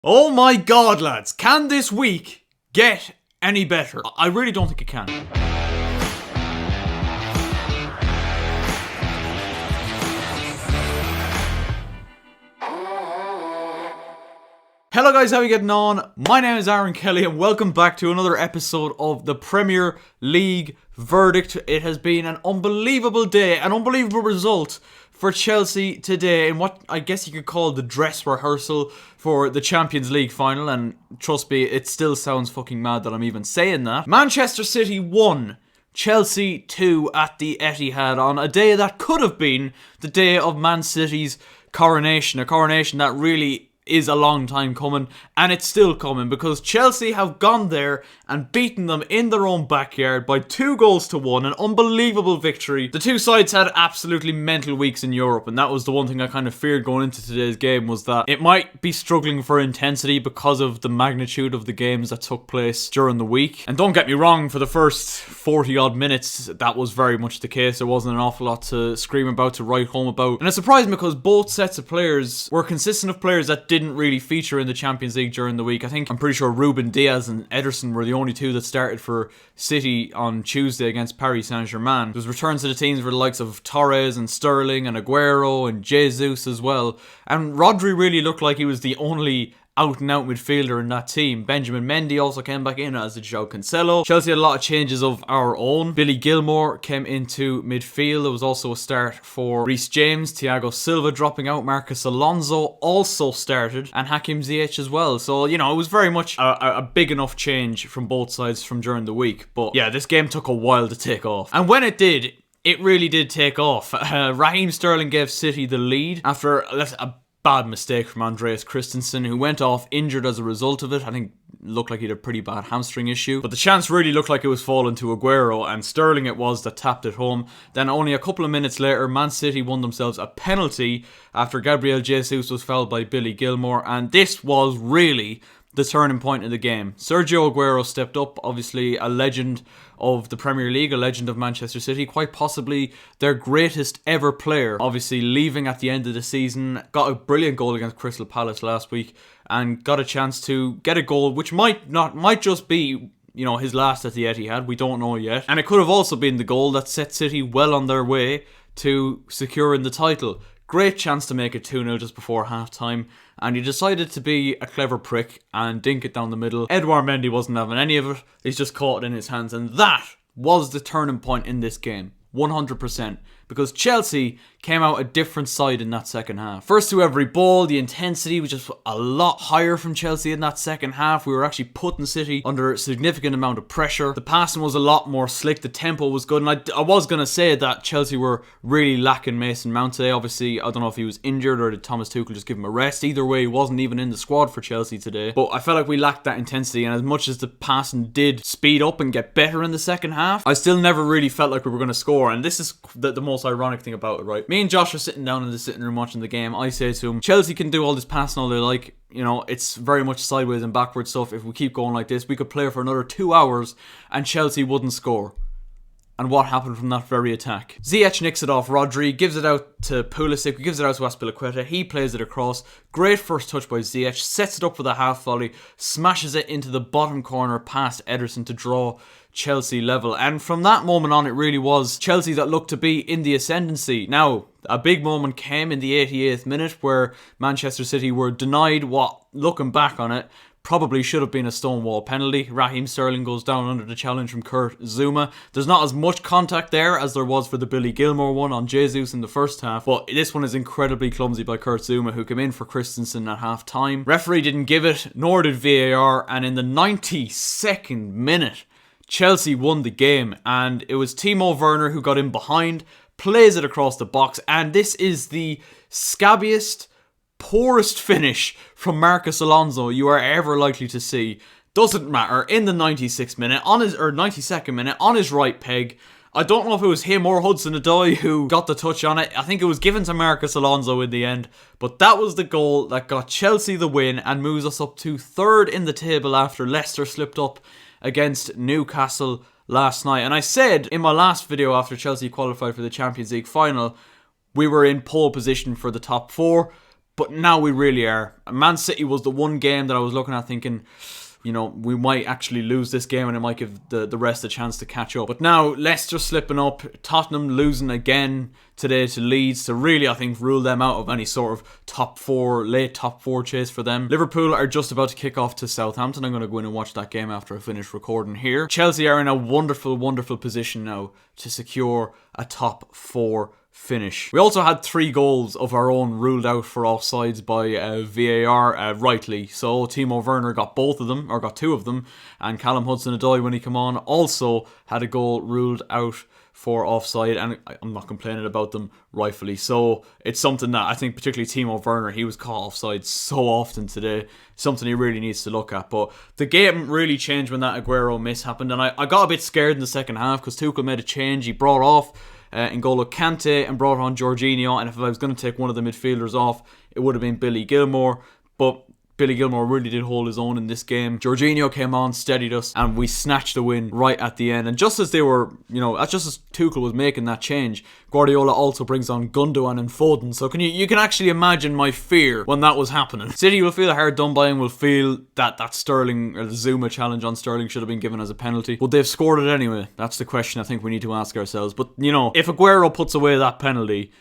Oh my god, lads, can this week get any better? I really don't think it can. Hello guys, how are you getting on? My name is Aaron Kelly and welcome back to another episode of the Premier League Verdict. It has been an unbelievable day, an unbelievable result for Chelsea today in what I guess you could call the dress rehearsal for the Champions League final, and trust me, it still sounds fucking mad that I'm even saying that. Manchester City 1, Chelsea 2 at the Etihad on a day that could have been the day of Man City's coronation, a coronation that really is a long time coming, and it's still coming because Chelsea have gone there and beaten them in their own backyard by 2-1, an unbelievable victory. The two sides had absolutely mental weeks in Europe, and that was the one thing I kind of feared going into today's game, was that it might be struggling for intensity because of the magnitude of the games that took place during the week. And don't get me wrong, for the first 40 odd minutes that was very much the case. There wasn't an awful lot to scream about, to write home about, and it surprised me because both sets of players were consistent of players that didn't really feature in the Champions League during the week. I'm pretty sure Ruben Diaz and Ederson were the only two that started for City on Tuesday against Paris Saint-Germain. There was returns to the teams for the likes of Torres and Sterling and Aguero and Jesus as well. And Rodri really looked like he was the only out-and-out midfielder in that team. Benjamin Mendy also came back in, as did João Cancelo. Chelsea had a lot of changes of our own. Billy Gilmour came into midfield. There was also a start for Reece James. Thiago Silva dropping out. Marcos Alonso also started. And Hakim Ziyech as well. So, you know, it was very much a big enough change from both sides from during the week. But yeah, this game took a while to take off. And when it did, it really did take off. Raheem Sterling gave City the lead after a bad mistake from Andreas Christensen, who went off injured as a result of it. I think looked like he had a pretty bad hamstring issue. But the chance really looked like it was falling to Aguero, and Sterling it was that tapped it home. Then only a couple of minutes later, Man City won themselves a penalty after Gabriel Jesus was fouled by Billy Gilmour, and this was really the turning point in the game. Sergio Aguero stepped up, obviously a legend of the Premier League, a legend of Manchester City, quite possibly their greatest ever player. Obviously leaving at the end of the season, got a brilliant goal against Crystal Palace last week, and got a chance to get a goal which might just be, you know, his last at the Etihad. We don't know yet. And it could have also been the goal that set City well on their way to securing the title. Great chance to make it 2-0 just before half-time, and he decided to be a clever prick and dink it down the middle. Edouard Mendy wasn't having any of it. He's just caught it in his hands, and that was the turning point in this game. 100%. Because Chelsea came out a different side in that second half. First to every ball, the intensity was just a lot higher from Chelsea in that second half. We were actually putting City under a significant amount of pressure. The passing was a lot more slick. The tempo was good. And I was going to say that Chelsea were really lacking Mason Mount today. Obviously, I don't know if he was injured or did Thomas Tuchel just give him a rest. Either way, he wasn't even in the squad for Chelsea today. But I felt like we lacked that intensity. And as much as the passing did speed up and get better in the second half, I still never really felt like we were going to score. And this is the most ironic thing about it, right? Me and Josh are sitting down in the sitting room watching the game. I say to him, Chelsea can do all this passing all they like. You know, it's very much sideways and backward stuff. If we keep going like this, we could play for another 2 hours and Chelsea wouldn't score. And what happened from that very attack? Ziyech nicks it off Rodri, gives it out to Pulisic, gives it out to Azpilicueta, he plays it across. Great first touch by Ziyech, sets it up with a half volley, smashes it into the bottom corner past Ederson to draw Chelsea level. And from that moment on, it really was Chelsea that looked to be in the ascendancy. Now, a big moment came in the 88th minute where Manchester City were denied what, looking back on it, probably should have been a stonewall penalty. Raheem Sterling goes down under the challenge from Kurt Zouma. There's not as much contact there as there was for the Billy Gilmour one on Jesus in the first half, but this one is incredibly clumsy by Kurt Zouma, who came in for Christensen at half time. Referee didn't give it, nor did VAR, and in the 92nd minute, Chelsea won the game, and it was Timo Werner who got in behind, plays it across the box, and this is the scabbiest, poorest finish from Marcos Alonso you are ever likely to see. Doesn't matter, in the 96th minute, 92nd minute, on his right peg. I don't know if it was him or Hudson-Odoi who got the touch on it. I think it was given to Marcos Alonso in the end. But that was the goal that got Chelsea the win and moves us up to third in the table after Leicester slipped up against Newcastle last night. And I said in my last video after Chelsea qualified for the Champions League final, we were in pole position for the top four. But now we really are. Man City was the one game that I was looking at thinking, you know, we might actually lose this game and it might give the rest a chance to catch up. But now, Leicester slipping up, Tottenham losing again today to Leeds to really, I think, rule them out of any sort of late top four chase for them. Liverpool are just about to kick off to Southampton. I'm going to go in and watch that game after I finish recording here. Chelsea are in a wonderful, wonderful position now to secure a top four finish. We also had 3 goals of our own ruled out for offsides by VAR, rightly. So Timo Werner got both of them, or got 2 of them, and Callum Hudson-Odoi, when he came on, also had a goal ruled out for offside, and I'm not complaining about them, rightfully. So it's something that I think, particularly Timo Werner, he was caught offside so often today, something he really needs to look at. But the game really changed when that Aguero miss happened, and I got a bit scared in the second half because Tuchel made a change. He brought off N'Golo Kante and brought on Jorginho, and if I was going to take one of the midfielders off, it would have been Billy Gilmour, but Billy Gilmour really did hold his own in this game. Jorginho came on, steadied us, and we snatched the win right at the end. And just as they were, just as Tuchel was making that change, Guardiola also brings on Gundogan and Foden. So you can actually imagine my fear when that was happening. City will feel hard done by and will feel that Sterling, or the Zuma challenge on Sterling, should have been given as a penalty. But they've scored it anyway. That's the question I think we need to ask ourselves. But, if Aguero puts away that penalty,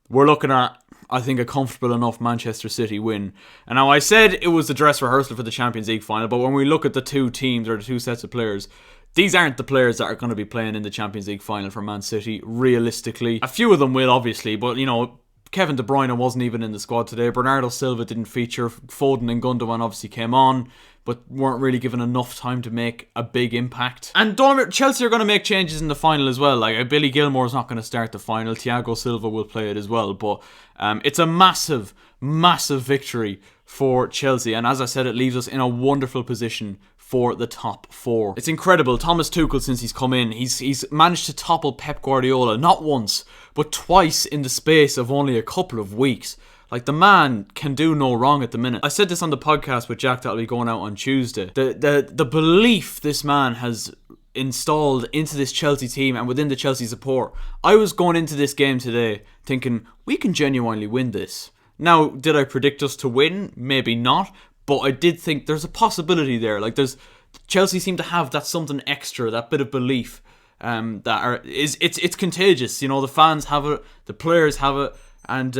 we're looking at, I think, a comfortable enough Manchester City win. And now, I said it was the dress rehearsal for the Champions League final, but when we look at the 2 teams, or the 2 sets of players, these aren't the players that are going to be playing in the Champions League final for Man City, realistically. A few of them will, obviously, but, Kevin De Bruyne wasn't even in the squad today. Bernardo Silva didn't feature. Foden and Gundogan obviously came on, but weren't really given enough time to make a big impact. And Chelsea are going to make changes in the final as well. Like, Billy Gilmour's not going to start the final. Thiago Silva will play it as well. But it's a massive, massive victory for Chelsea. And as I said, it leaves us in a wonderful position for the top 4. It's incredible. Thomas Tuchel, since he's come in, he's managed to topple Pep Guardiola not once, but twice in the space of only a couple of weeks. Like, the man can do no wrong at the minute. I said this on the podcast with Jack that'll be going out on Tuesday. The belief this man has installed into this Chelsea team and within the Chelsea support. I was going into this game today thinking, we can genuinely win this. Now, did I predict us to win? Maybe not. But I did think there's a possibility there. Like, Chelsea seem to have that something extra, that bit of belief it's contagious. The fans have it, the players have it, and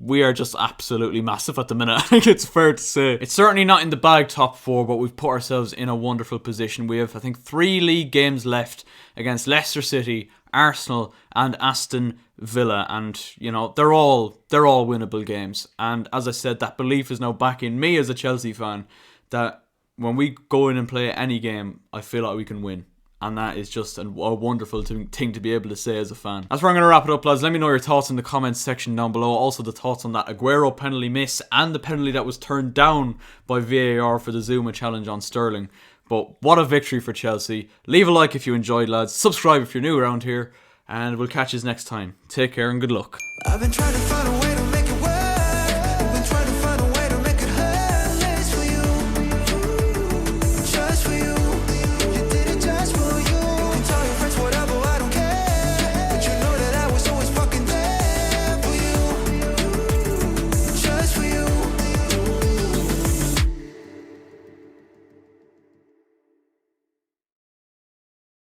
we are just absolutely massive at the minute. I think it's fair to say. It's certainly not in the bag top 4, but we've put ourselves in a wonderful position. We have, I think, 3 league games left against Leicester City, Arsenal and Aston Villa, and they're all winnable games. And as I said, that belief is now back in me as a Chelsea fan, that when we go in and play any game, I feel like we can win. And that is just a wonderful thing to be able to say as a fan. That's where I'm going to wrap it up, lads. Let me know your thoughts in the comments section down below. Also the thoughts on that Aguero penalty miss and the penalty that was turned down by VAR for the Zuma challenge on Sterling. But what a victory for Chelsea. Leave a like if you enjoyed, lads. Subscribe if you're new around here. And we'll catch you next time. Take care and good luck. I've been trying to find a way to make